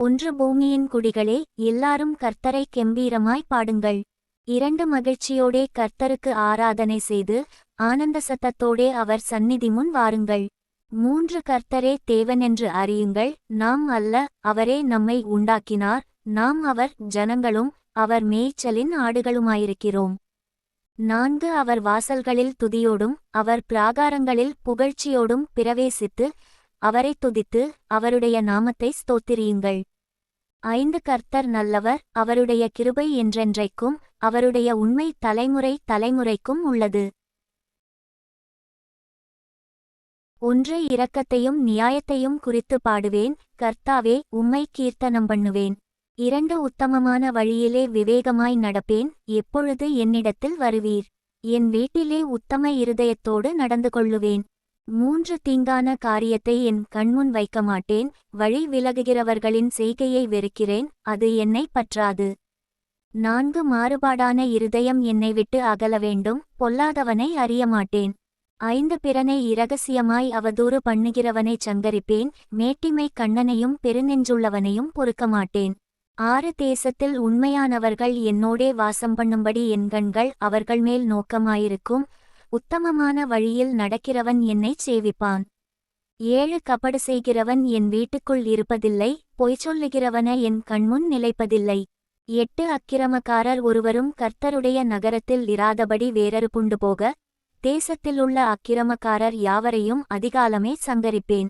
ஒன்று பூமியின் குடிகளே, எல்லாரும் கர்த்தரை கெம்பீரமாய் பாடுங்கள். 2 மகிழ்ச்சியோடே கர்த்தருக்கு ஆராதனை செய்து ஆனந்த சத்தத்தோடே அவர் சந்நிதி முன் வாருங்கள். 3 கர்த்தரே தேவனென்று அறியுங்கள், நாம் அல்ல, அவரே நம்மை உண்டாக்கினார், நாம் அவர் ஜனங்களும் அவர் மேய்ச்சலின் ஆடுகளுமாயிருக்கிறோம். 4 அவர் வாசல்களில் துதியோடும் அவர் பிராகாரங்களில் புகழ்ச்சியோடும் பிரவேசித்து அவரை துதித்து அவருடைய நாமத்தை ஸ்தோத்திரியுங்கள். 5 கர்த்தர் நல்லவர், அவருடைய கிருபை என்றென்றைக்கும் அவருடைய உண்மை தலைமுறை தலைமுறைக்கும் உள்ளது. 1 இரக்கத்தையும் நியாயத்தையும் குறித்து பாடுவேன், கர்த்தாவே உம்மை கீர்த்தனம் பண்ணுவேன். 2 உத்தமமான வழியிலே விவேகமாய் நடப்பேன், எப்பொழுது என்னிடத்தில் வருவீர். என் வீட்டிலே உத்தம இருதயத்தோடு நடந்து கொள்ளுவேன். 3 தீங்கான காரியத்தை என் கண்முன் வைக்கமாட்டேன், வழி விலகுகிறவர்களின் செய்கையை வெறுக்கிறேன், அது என்னை பற்றாது. 4 மாறுபாடான இருதயம் என்னை விட்டு அகல வேண்டும், பொல்லாதவனை அறியமாட்டேன். 5 பிறனை இரகசியமாய் அவதூறு பண்ணுகிறவனைச் சங்கரிப்பேன், மேட்டிமை கண்ணனையும் பெருநெஞ்சுள்ளவனையும் பொறுக்கமாட்டேன். 6 தேசத்தில் உண்மையானவர்கள் என்னோடே வாசம் பண்ணும்படி என் கண்கள் அவர்கள் மேல் நோக்கமாயிருக்கும், உத்தமமான வழியில் நடக்கிறவன் என்னைச் சேவிப்பான். 7 கபடு செய்கிறவன் என் வீட்டுக்குள் இருப்பதில்லை, பொய் சொல்லுகிறவன என் கண்முன் நிலைப்பதில்லை. 8 அக்கிரமக்காரர் ஒருவரும் கர்த்தருடைய நகரத்தில் இராதபடி வேரறுப்புண்டு போக, தேசத்திலுள்ள அக்கிரமக்காரர் யாவரையும் அதிகாலமே சங்கரிப்பேன்.